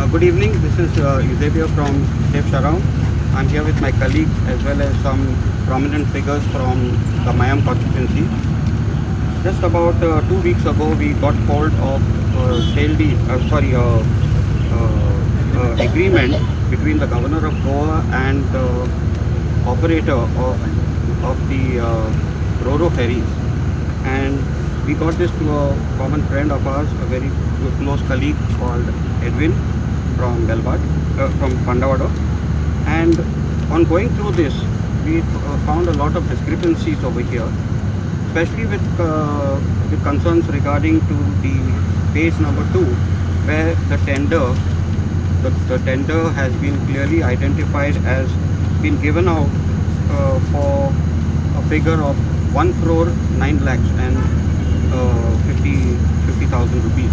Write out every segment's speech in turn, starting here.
Good evening. This is Eusebio from Safe Sharound. I'm here with my colleagues as well as some prominent figures from the Mayam constituency. Just about 2 weeks ago, we got hold of sale deed, agreement between the governor of Goa and the operator of the Roro ferries. And we got this to a common friend of ours, a very close colleague called Edwin from Belbad, from Pandavada. And on going through this, we found a lot of discrepancies over here, especially with concerns regarding to the page number 2, where the tender has been clearly identified as been given out for a figure of 1 crore 9 lakhs and 50,000 rupees.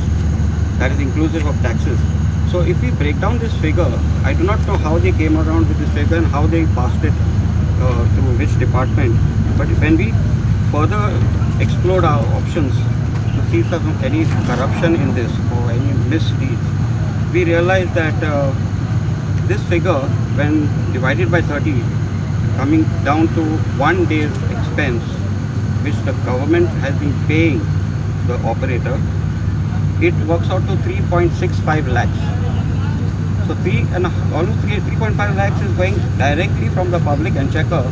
That is inclusive of taxes. So if we break down this figure, I do not know how they came around with this figure and how they passed it through which department. But when we further explored our options to see if there's any corruption in this or any misdeeds, we realized that this figure, when divided by 30, coming down to 1 day's expense, which the government has been paying the operator, it works out to 3.65 lakhs. So almost 3.5 lakhs is going directly from the public exchequer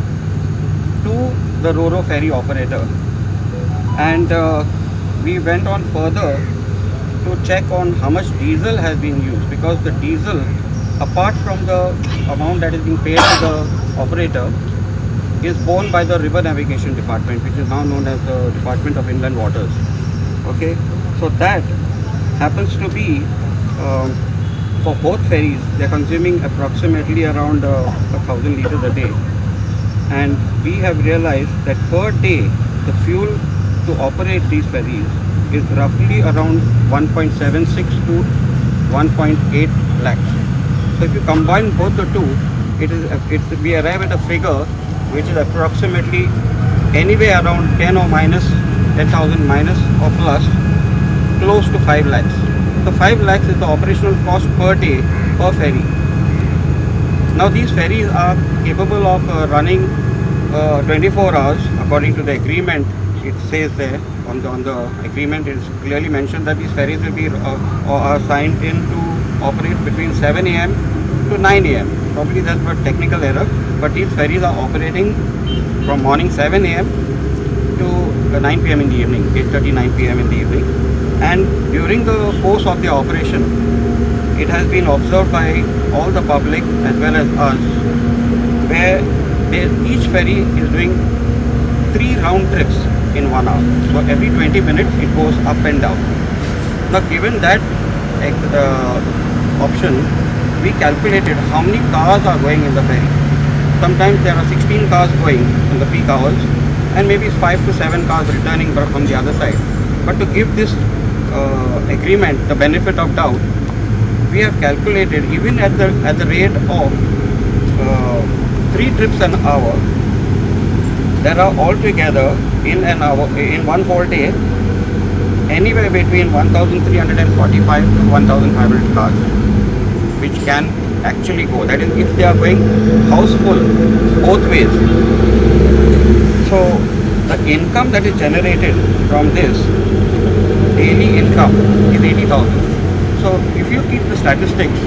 to the Roro ferry operator. And we went on further to check on how much diesel has been used, because the diesel, apart from the amount that is being paid to the operator, is borne by the River Navigation Department, which is now known as the Department of Inland Waters. Okay, so that happens to be for both ferries, they are consuming approximately around 1,000 liters a day. And we have realized that per day, the fuel to operate these ferries is roughly around 1.76 to 1.8 lakhs. So if you combine both the two, we arrive at a figure which is approximately anywhere around 10,000 minus or plus, close to 5 lakhs. So 5 lakhs is the operational cost per day per ferry. Now these ferries are capable of running 24 hours according to the agreement. It says there on the agreement, it is clearly mentioned that these ferries will be signed in to operate between 7 a.m. to 9 a.m. Probably that's a technical error, but these ferries are operating from morning 7 a.m. to 9 p.m. in the evening, 8:30, 9 p.m. in the evening. And during the course of the operation, it has been observed by all the public as well as us, where each ferry is doing 3 round trips in 1 hour. So every 20 minutes it goes up and down. Now given that option, we calculated how many cars are going in the ferry. Sometimes there are 16 cars going in the peak hours, and maybe 5 to 7 cars returning from the other side. But to give this agreement the benefit of doubt, we have calculated even at the rate of 3 trips an hour, there are altogether in an hour, in one whole day, anywhere between 1,345 to 1,500 cars, which can actually go. That is, if they are going house full both ways. So the income that is generated from this daily income is 80,000. So if you keep the statistics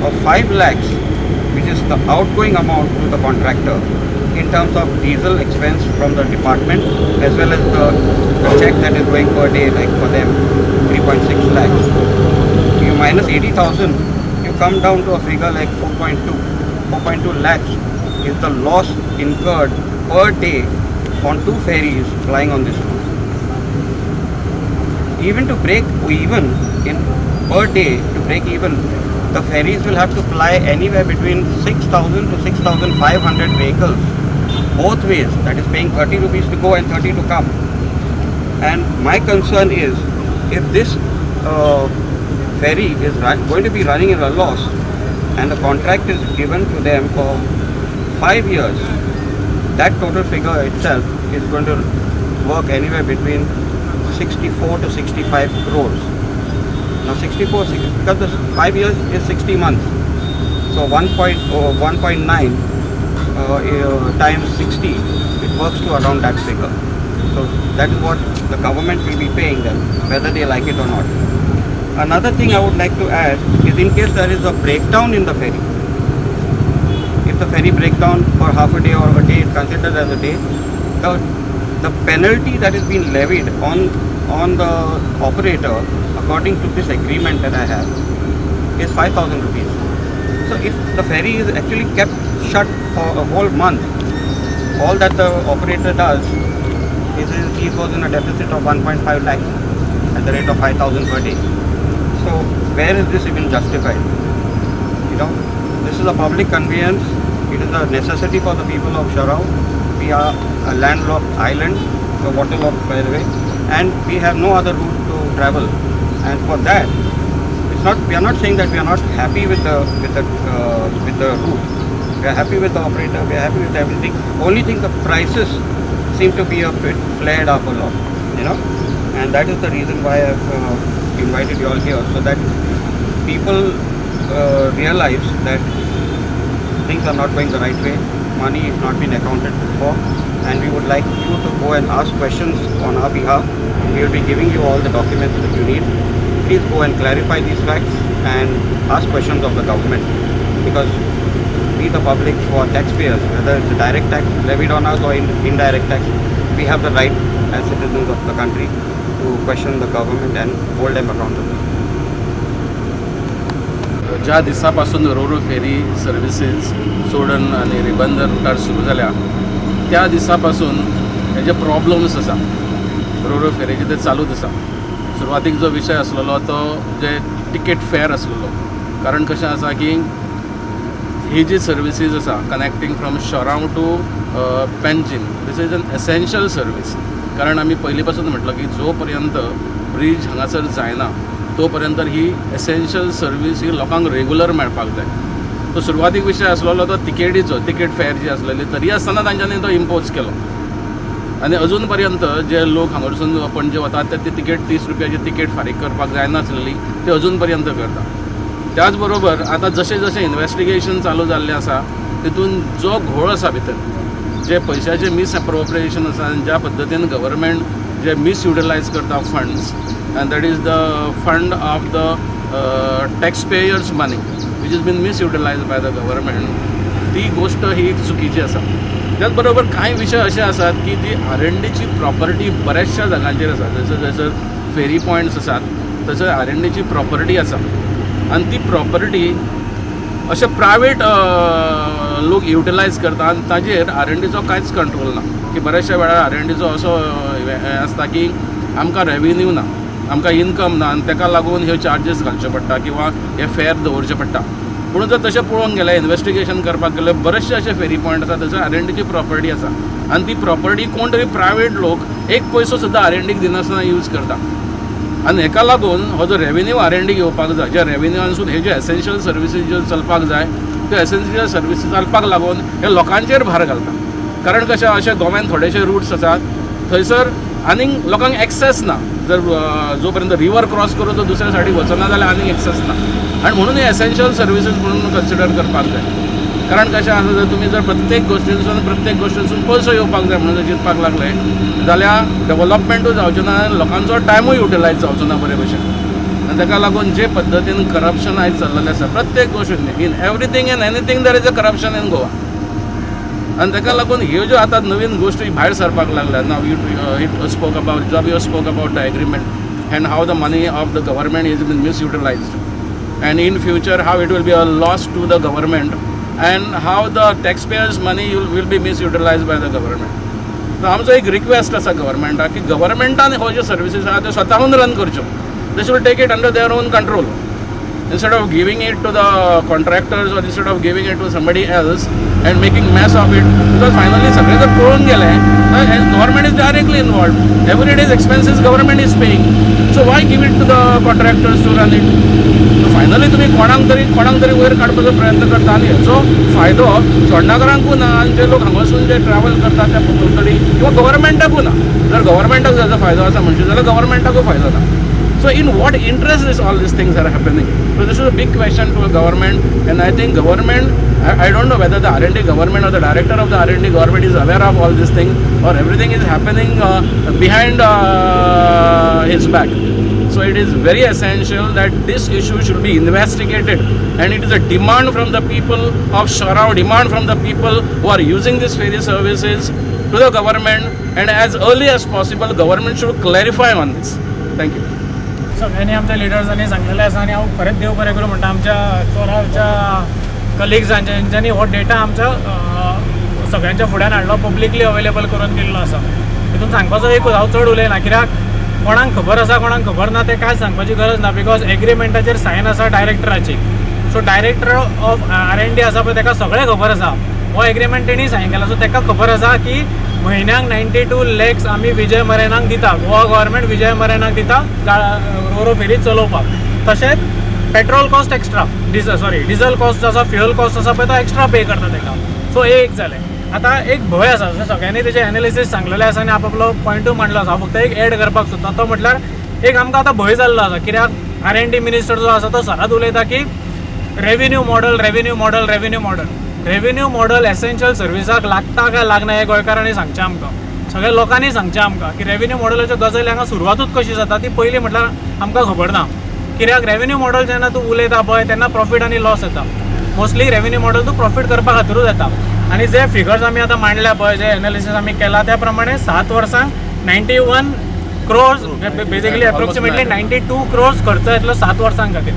of 5 lakhs, which is the outgoing amount to the contractor in terms of diesel expense from the department, as well as the check that is going per day, like for them 3.6 lakhs, you minus 80,000, you come down to a figure like 4.2 lakhs is the loss incurred per day on 2 ferries plying on this route. Even to break even in per day, the ferries will have to ply anywhere between 6,000 to 6,500 vehicles both ways. That is paying 30 rupees to go and 30 to come. And my concern is, if this ferry is going to be running in a loss and the contract is given to them for 5 years, that total figure itself is going to work anywhere between 64 to 65 crores. Now 64, because the 5 years is 60 months. So 1.9 times 60, it works to around that figure. So that is what the government will be paying them, whether they like it or not. Another thing I would like to add is, in case there is a breakdown in the ferry, if the ferry breakdown for half a day or a day is considered as a day, the penalty that is being levied on the operator, according to this agreement that I have, is 5,000 rupees. So if the ferry is actually kept shut for a whole month, all that the operator does is he goes in a deficit of 1.5 lakh at the rate of 5,000 per day. So where is this even justified? You know, this is a public conveyance. It is a necessity for the people of Sharau. We are a landlocked island, so waterlocked by the way, and we have no other route to travel. And for that, we are not saying that we are not happy with the route. We are happy with the operator. We are happy with everything. Only thing, the prices seem to be a bit flared up a lot, you know, and that is the reason why I've invited you all here, so that people realize that things are not going the right way. Money is not being accounted for, and we would like you to go and ask questions on our behalf. We will be giving you all the documents that you need. Please go and clarify these facts and ask questions of the government, because we the public, who are taxpayers, whether it's a direct tax levied on us or indirect tax, we have the right as citizens of the country to question the government and hold them accountable. ज्या दिसापासून रोरो फेरी services सोडून आणि रिबंदर रुटार सुरू झाल्या त्या दिसापासून हे जे problems आसा रोरो फेरीचे ते चालूच आसा. सुरवातीक जो विशय आसलेलो तो जे टिकेट फेअर आसलेलो, कारण कशें आसा की ही जी सर्विसीस आसा connecting from Chorao to Panjim, this is an essential service. कारण आमी पयलीं पासून म्हटलं की जो पर्यंत ब्रिज हांगासर जायना तो पर्यंत ही एसेन्शियल सर्वीस ही लोकांक रेगुलर मेळपाक जाय. तो सुरवातीक विशय आसलेलो तो तिकेटीचो, तिकेट फेअर जी आसलेली, तरी आसतना तांच्यांनी तो इम्पोज केलो. आनी अजून पर्यंत जे लोक हांगासून पणजे वतात ते तिकेट 30 रुपयाची तिकेट फारीक करपाक जायनासलेली ते अजून पर्यंत करता. त्याच बरोबर आतां जशें जशें इन्वेस्टिगेशन चालू जाल्लें आसा तितून जो घोळ आसा भितर, जे पयशाचें मिसएप्रोप्रिएशन आसा, ज्या पद्दतीन गव्हर्मेंट जे मिसयुटिलायज करता funds, and that is the fund of the taxpayers money which has been misutilized by the government, ती गोष्ट ही चुकीची आसा. त्याच बरोबर कांय विशय असे आसात की जी R&Dची प्रॉपर्टी बऱ्याचशा जागांचेर आसा. जसं फेरी पॉयंट्स आसात तसं R&Dची प्रॉपर्टी आसा, आणि ती प्रॉपर्टी अशे प्रायवेट लोक युटिलायज करता आनी ताजेर R&Dचो कांयच कंट्रोल ना. की बऱ्याचशा वेळार R&Dचो असो आसता की आमकां रेवेन्यू ना, आमकां इनकम ना, आनी ताका लागून ह्यो चार्जीस घालच्यो पडटा किंवा हे फेअर दवरचें पडटा. पूण जर तशें पळोवंक गेल्यार, इन्वेस्टिगेशन करपाक गेल्यार बरेचशे अशे फेरी पॉयंट आसा थंयसर R&Dची प्रॉपर्टी आसा, आनी ती प्रॉपर्टी कोण तरी प्रायवेट लोक एक पयसो सुद्दां R&Dक दिनासतना यूज करता. आनी हेका लागून हो जो रेवेन्यू R&D घेवपाक जाय, ज्या रेवेन्यूसून हे जे एसेन्शियल सर्विसीस ज्यो चलपाक जाय त्यो एसेन्शियल सर्विसीस चलपाक लागून हे लोकांचेर भार घालता. कारण कशें अशें गोव्यान थोडेशे रूट्स आसात थंयसर आनीक लोकांक एक्सेस ना. जर जो पर्यंत रिवर क्रॉस करून तो दुसऱ्या सायडीक वचना जाल्यार आनीक एक्सेस ना, आनी म्हणून हे एसेन्शियल सर्विसीस म्हणून कन्सिडर करपाक जाय. कारण कशें आसा, जर तुमी जर प्रत्येक गोश्टीसून पयसो येवपाक जाय म्हणून जर चिंतपाक लागले जाल्यार डेव्हलपमेंटूय जावचें ना आनी लोकांचो टायमूय युटिलायज जावचो ना बरे भशेन. आनी ताका लागून जे पद्दतीन करप्शन आयज चल्लेलें आसा प्रत्येक गोश्टीन, in everything and anything there is a corruption in Goa. आनी ताका लागून ह्यो ज्यो आतां नवीन गोश्टी भायर सरपाक लागल्या, now you spoke about the agreement and how the money of the government is been misutilised, and in future how it will be a loss to the government, and how the taxpayers money will be misutilised by the government. So आमचो एक request आसा गव्हर्मेंटाक की गव्हर्मेंटान हो ज्यो services आसा त्यो स्वताहून run करच्यो. They should take it under their own control instead of giving it to the contractors or instead of giving it to somebody else and making mess of it, because finally सगळे जर पळोवन गेले government is directly involved, every day's expenses government is paying, so why give it to the contractors to run it? So finally तुम्ही कोणाक तरी वयर काडपाचो प्रयत्न करता आनी हेचो फायदो चोडनाकारांकूय ना आनी जे लोक हांगासून जे ट्रॅव्हल करता त्या पळोवतडी किंवा गव्हर्मेंटाकूय ना. जर गव्हर्मेंटाक जाचो फायदो आसा म्हणजे जाल्यार गव्हर्मेंटाकूय फायदो ना. So in what interest is all these things are happening? So this is a big question to a government, and I think government, I don't know whether the R&D government or the director of the R&D government is aware of all these things, or everything is happening behind his back. So it is very essential that this issue should be investigated, and it is a demand from the people of Shorrow, demand from the people who are using these ferry services to the government, and as early as possible government should clarify on this. Thank you. सगळ्यांनी आमच्या लिडर्सांनी सांगलेलें आसा आनी हांव खरेंच देव बरें करूं म्हणटा आमच्या चोराच्या कलिग्सांच्या हेंच्यांनी हो डेटा आमच्या सगळ्यांच्या फुड्यान हाडलो, पब्लिकली अवेलेबल करून दिल्लो आसा. तितून सांगपाचो एकूच, हांव चड उलयना, कित्याक कोणाक खबर आसा कोणाक खबर ना तें कांयच सांगपाची गरज ना, बिकॉज एग्रीमेंटाचेर सायन आसा डायरेक्टराची. सो डायरेक्टर ऑफ R&D आसा पळय ताका सगळें खबर आसा, हो एग्रीमेंट तेणी सायन केला. सो ताका खबर आसा की म्हयन्याक 92 lakhs आमी विजय मरेनाक दिता, गोवा गव्हर्मेंट विजय मरेनाक दिता रोरो फेरी चलोवपाक. तशेंच petrol cost extra, diesel cost जो आसा, फ्युअल कॉस्ट आसा पळय तो एक्स्ट्रा पे करता ताका. सो एक जालें. आतां एक भंय आसा, जशें सगळ्यांनी तेजें एनालिसीस सांगलेलें आसा आनी आपलो पॉयंटूय मांडलो आसा. फक्त एक एड करपाक सोदता, तो म्हटल्यार एक आमकां आतां भंय जाल्लो आसा, कित्याक R&D मिनिस्टर जो आसा तो सदांच उलयता की रेव्हेन्यू मॉडल एसेन्शियल सर्विसाक लागता काय लागना हें गोंयकारांनी सांगचें आमकां, सगळ्या लोकांनी सांगचें आमकां की रेव्हेन्यू मॉडलाच्यो गजाली हांगा सुरवातूच कशी जाता ती पयलीं म्हटल्यार आमकां खबर ना. कित्याक रेव्हेन्यू मॉडल जेन्ना तूं उलयता पळय तेन्ना प्रॉफीट आनी लॉस येता. मोस्टली रेव्हेन्यू मॉडल तूं प्रॉफीट करपा खातीरूच येता. आनी जे फिगर्स आमी आतां मांडल्या पळय, जे एनालिसीस आमी केला त्या प्रमाणे 7 वर्सांक 91 crores, बेसिकली एप्रोक्सिमेटली 92 crores खर्च येतलो 7 वर्सां खातीर,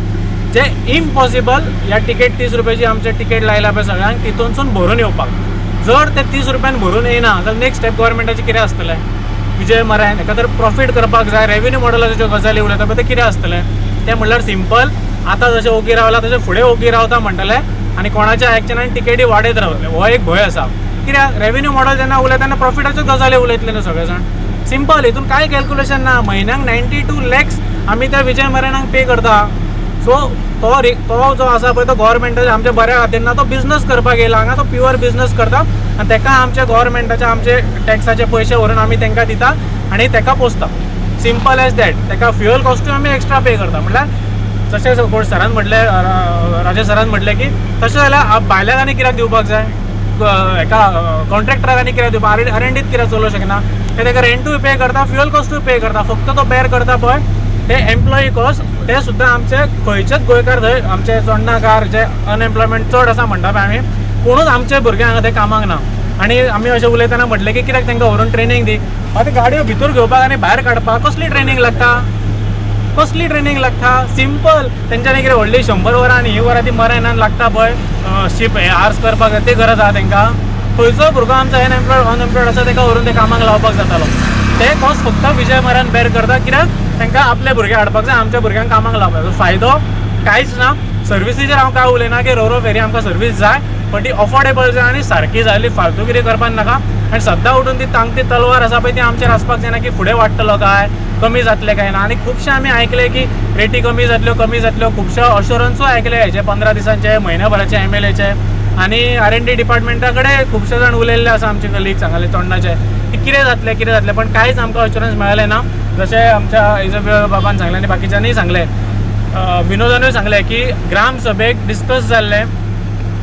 जे इम्पॉसिबल. ह्या टिकेट 30 रुपयाची आमचे टिकेट लायला पळय सगळ्यांक, तितूनसून भरून येवपाक. जर ते 30 रुपयान भरून येयना जाल्यार नेक्स्ट स्टेप गव्हर्मेंटाचें कितें आसतलें? विजय मरायन एका तर प्रॉफीट करपाक जाय, रेव्हेन्यू मॉडलाच्यो ज्यो गजाली उलयता पळय ते कितें आसतलें? तें म्हणल्यार सिंपल, आतां जशें ओगी रावला तशें फुडें ओगी रावता म्हणटले आनी कोणाच्या एक्शनान टिकेटी वाडयत रावतले. हो एक भंय आसा. कित्याक रेव्हेन्यू मॉडल जेन्ना उलयता तेन्ना प्रॉफिटाच्यो गजाली उलयतले न्हू सगळे जाण. सिंपल, हितून कांय कॅल्क्युलेशन ना. म्हयन्याक 92 lakhs आमी त्या विजय मरायनाक पे करता. सो तो जो आसा पळय तो गव्हर्मेंटाच्या आमच्या बऱ्या खातीर ना, तो बिझनस करपाक येयला हांगा, तो प्युअर बिझनस करता आनी ताका आमच्या गव्हर्मेंटाचे आमचे टॅक्साचे पयशे व्हरून आमी तांकां दिता आनी ताका पोसता. Simple as that. ताका फ्युअल कॉस्टूय आमी एक्स्ट्रा पे करता. म्हटल्यार जशें कोण सरान म्हटलें, राजेश सरान म्हटलें की तशें जाल्यार भायल्याक आनी कित्याक दिवपाक जाय, हेका कॉन्ट्रॅक्टराक आनी कित्याक दिवपाक, R&Dत कित्याक चलोवंक शकना? ते ताका रेंटूय पे करता, फ्युअल कॉस्टूय पे करता. फक्त तो बेर करता पळय ते एम्प्लॉई कॉस्ट, ते सुद्दां आमचे खंयचेच गोंयकार थंय आमचे चोडनाकार जे अनएम्प्लॉयमेंट चड आसा म्हणटा पळय आमी, कोणूच आमचे भुरगे हांगा ते कामाक ना. आनी आमी अशें उलयतना म्हटलें की कित्याक तांकां व्हरून ट्रेनींग दी. आतां गाडयो भितर घेवपाक आनी भायर काडपाक कसली ट्रेनींग लागता? सिंपल. तेंच्यांनी कितें व्हडली 100 वरां आनी ही वरां ती मरायनान लागता पळय शीप आर्स करपाक, ती गरज आहा तांकां? खंयचो भुरगो आमचो अनएम्प्लॉयड आसा ताका व्हरून ते कामाक लावपाक जातालो. ते कॉस्ट फक्त विजय मरायन बेर करता, कित्याक तांकां आपले भुरगे हाडपाक जाय, आमच्या भुरग्यांक कामाक लावपाक. फायदो कांयच ना. सर्विसीचेर हांव काय उलयना की रोरो फेरी आमकां सर्वीस जाय, पण ती अफोर्डेबल जाय आनी सारकी जाय, फालतू कितें करपाक नाका. आनी सद्दां उठून ती तांगती तलवार आसा पळय ती आमचेर आसपाक जायना की फुडें वाडटलो काय, कमी जातलें काय ना. आनी खुबशे आमी आयकले की रेटी कमी जातल्यो. खुबशे अश्युरन्सूय आयकले हेचे 15 दिसांचे, म्हयन्याभराचे MLAचे. आनी R&D डिपार्टमेंटा कडेन खुबशे जाण उलयल्ले आसा आमचे कलीग सांगले तोंडाचे की कितें जातलें, पण कांयच आमकां अश्युरन्स मेळ्ळें ना. जशें आमच्या इजबेल बाबान सांगलें आनी बाकीच्यांनी सांगलें, विनोदानूय सांगलें की ग्राम सभेक डिस्कस जाल्लें,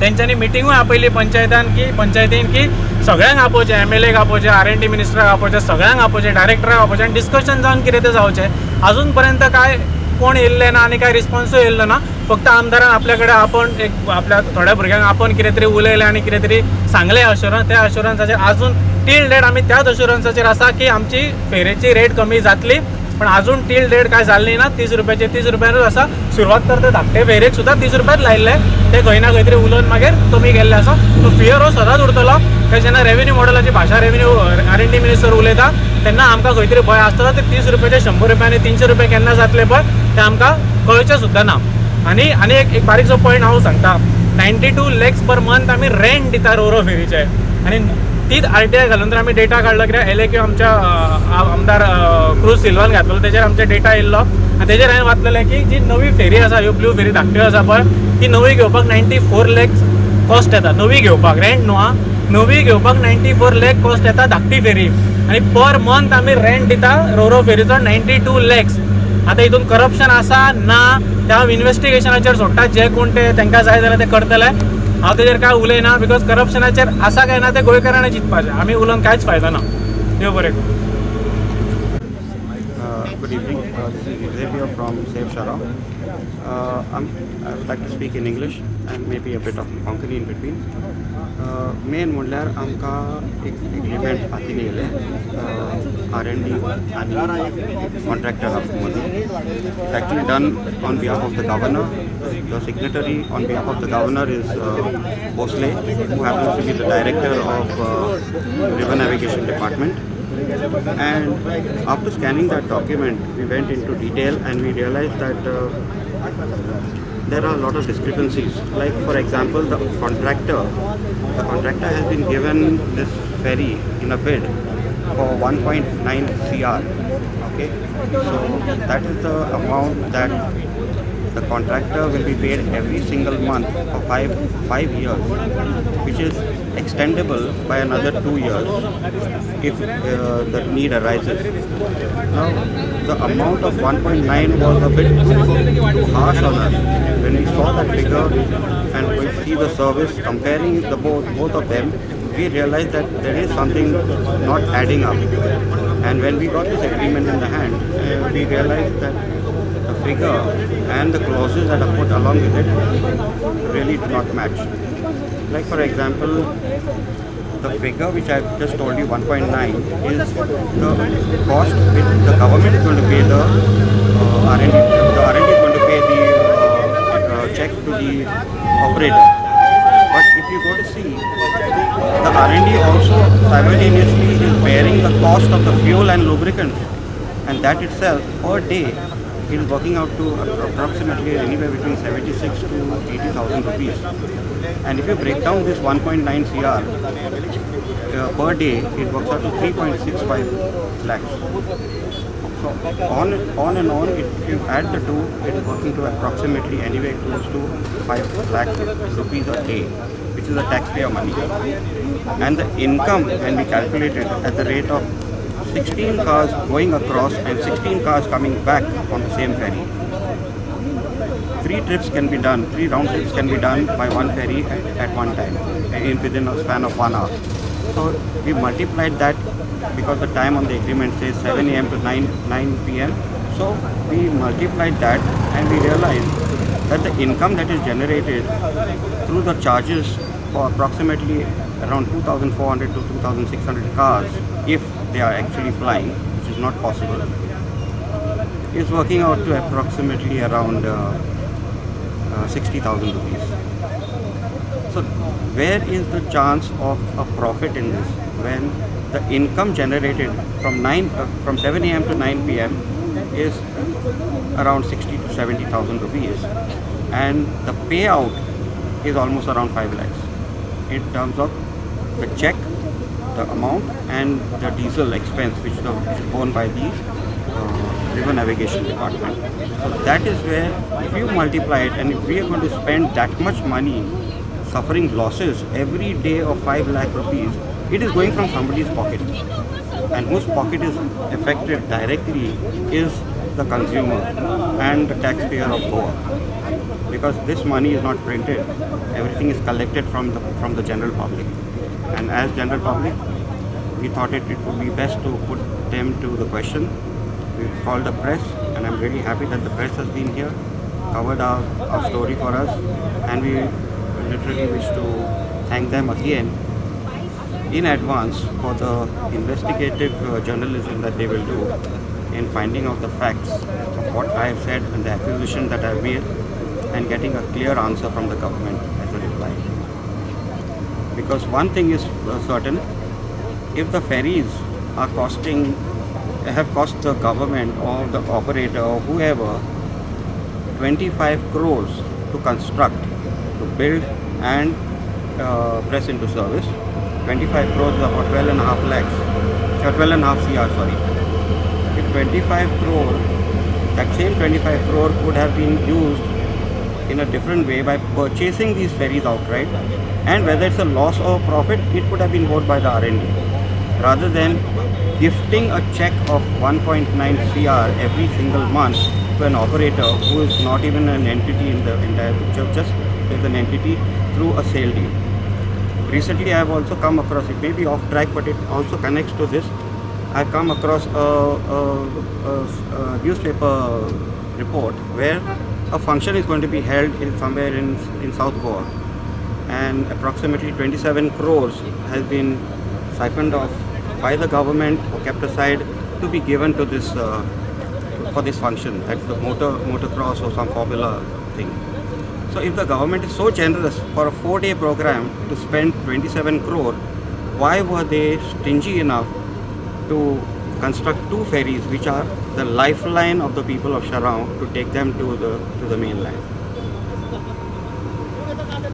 तेंच्यांनी मिटिंगूय आपयली पंचायतीन की सगळ्यांक आपोवचें, MLAक आपोवचें, R&D मिनिस्टराक आपोवचें, सगळ्यांक आपोवचें, डायरेक्टराक आपोवचें आनी डिस्कशन जावन कितें तें जावचें. अजून पर्यंत काय कोण येयल्ले ना आनी काय रिस्पॉन्सूय येयल्लो ना. फक्त आमदारान आपल्या कडेन आपण एक आपल्या थोड्या भुरग्यांक आपण कितें तरी उलयलें आनी कितें तरी सांगलें अश्युरन्स. त्या अश्युरन्साचेर आजून टील डेट आमी त्याच अश्युरन्साचेर आसा की आमची फेरेची रेट कमी जातली, पण अजून टील डेट काय जाल्ली ना. 30 रुपयानूच आसा. सुरवात तर ते धाकटे फेरेक सुद्दां 30 रुपयाच लायिल्ले, ते खंय ना खंय तरी उलोवन मागीर कमी गेल्ले आसा. तो फियर हो सदांच उरतलो. जेन्ना रेव्हेन्यू मॉडलाची भाशा R&D मिनिस्टर उलयता तेन्ना आमकां खंय तरी भंय आसतलो. ते 30 रुपयाचे 100 रुपया आनी 300 रुपया केन्ना जातले पळय ते आमकां कळचें सुद्दां ना. आनी एक बारीकसो पॉयंट हांव सांगता, 92 lakhs पर मंथ आमी रेंट दिता रोरो फेरीचे. आनी तीच RTI घालून तर आमी डेटा काडलो, कित्याक LAQ आमच्या आमदार क्रूज सिल्वान घातलो, तेजेर आमचे डेटा येयल्लो आनी तेजेर हांवें वाचलेलें की जी नवी फेरी आसा, ह्यो ब्लू फेरी धाकट्यो आसा पळय, ती नवी घेवपाक 94 lakhs कॉस्ट येता. नवी घेवपाक, रेंट न्हू, नवी घेवपाक 94 lakh कॉस्ट येता धाकटी फेरी. आनी पर मंथ आमी रेंट दिता रोरो फेरीचो 92 lakhs. आता हितून करप्शन आसा ना त्या इन्व्हेस्टिगेशनाचेर सोडटात, जे कोण ते तांकां जाय जाल्यार ते करतले. हांव तेजेर काय उलयना, बिकॉज करप्शनाचेर आसा काय ना ते गोंयकारांनी चिंतपाचें, आमी उलोवन कांयच फायदो ना. देव बरें करूं. Good evening. This is Xavier from Save Shara. I'd like to speak in English and maybe a bit of Konkani in between. Main म्हणल्यार आमकां एक एग्रीमेंट हातीन येयलें R&D आनी कॉन्ट्रॅक्टरा मदीं. It's actually done on behalf of the governor. The signatory on behalf of the governor is Bhosle, who happens to be the director of River Navigation Department. And after scanning that document, we went into detail and we realized that there are a lot of discrepancies. Like for example, the contractor has been given this ferry in a bid for 1.9 CR. Okay, so that is the amount that the contractor will be paid every single month for five years, which is extendable by another 2 years if the need arises. Now, the amount of 1.9 was a bit too harsh on us. When we saw that figure and we see the service, comparing the both of them, we realized that there is something not adding up. And when we got this agreement in the hand, we realized that the figure and the clauses that are put along with it really do not match. Like for example, the figure which I just told you, 1.9, is the cost which the government is going to pay the R&D. The R&D is going to pay the check to the operator. But if you go to see, the R&D also simultaneously is bearing the cost of the fuel and lubricants, and that itself per day it is working out to approximately anywhere between 76 to 80,000 rupees. And if you break down this 1.9 CR per day, it works out to 3.65 lakhs. So on and on, if you add the two, it is working to approximately anywhere close to 5 lakh rupees a day, which is the taxpayer money. And the income, when we calculate it at the rate of 16 cars going across and 16 cars coming back on the same ferry. 3 round trips can be done by one ferry at one time within a span of 1 hour. So we multiplied that because the time on the agreement says 7 a.m. to 9 p.m. So we multiplied that and we realized that the income that is generated through the charges for approximately around 2,400 to 2,600 cars, if they are actually flying, which is not possible, is working out to approximately around 60,000 rupees. So where is the chance of a profit in this when the income generated from 7 a.m. to 9 p.m. is around 60 to 70,000 rupees, and the payout is almost around 5 lakhs in terms of the check, the amount, and the diesel expense which is borne by the River Navigation Department. So that is where, if you multiply it, and if we are going to spend that much money suffering losses every day of 5 lakh rupees, it is going from somebody's pocket. And whose pocket is affected directly is the consumer and the taxpayer of Goa. Because this money is not printed, everything is collected from the general public. And as general public, we thought it would be best to put them to the question. We called the press, and I'm really happy that the press has been here, covered our story for us, and we literally wish to thank them again in advance for the investigative journalism that they will do in finding out the facts of what I have said and the accusation that I have made, and getting a clear answer from the government as a reply. Because one thing is certain, if the ferries are have cost the government or the operator or whoever 25 crores to construct, to build and press into service, 25 crores is about 12.5 lakhs, 12.5 CR, sorry. If 25 crore, that same 25 crore could have been used in a different way by purchasing these ferries outright, and whether it's a loss or profit, it could have been borne by the R&D. rather than gifting a check of 1.9 CR every single month to an operator who is not even an entity in the entire picture, just is an entity through a sale deal. Recently, I have also come across, it may be off track, but it also connects to this. I've come across a newspaper report where a function is going to be held in somewhere in South Goa, and approximately 27 crores has been siphoned off by the government or kept aside to be given to this for this function. That's the motocross or some Formula thing. So if the government is so generous for a 4-day program to spend 27 crore, why were they stingy enough to construct 2 ferries which are the lifeline of the people of Sharaun to take them to the mainland?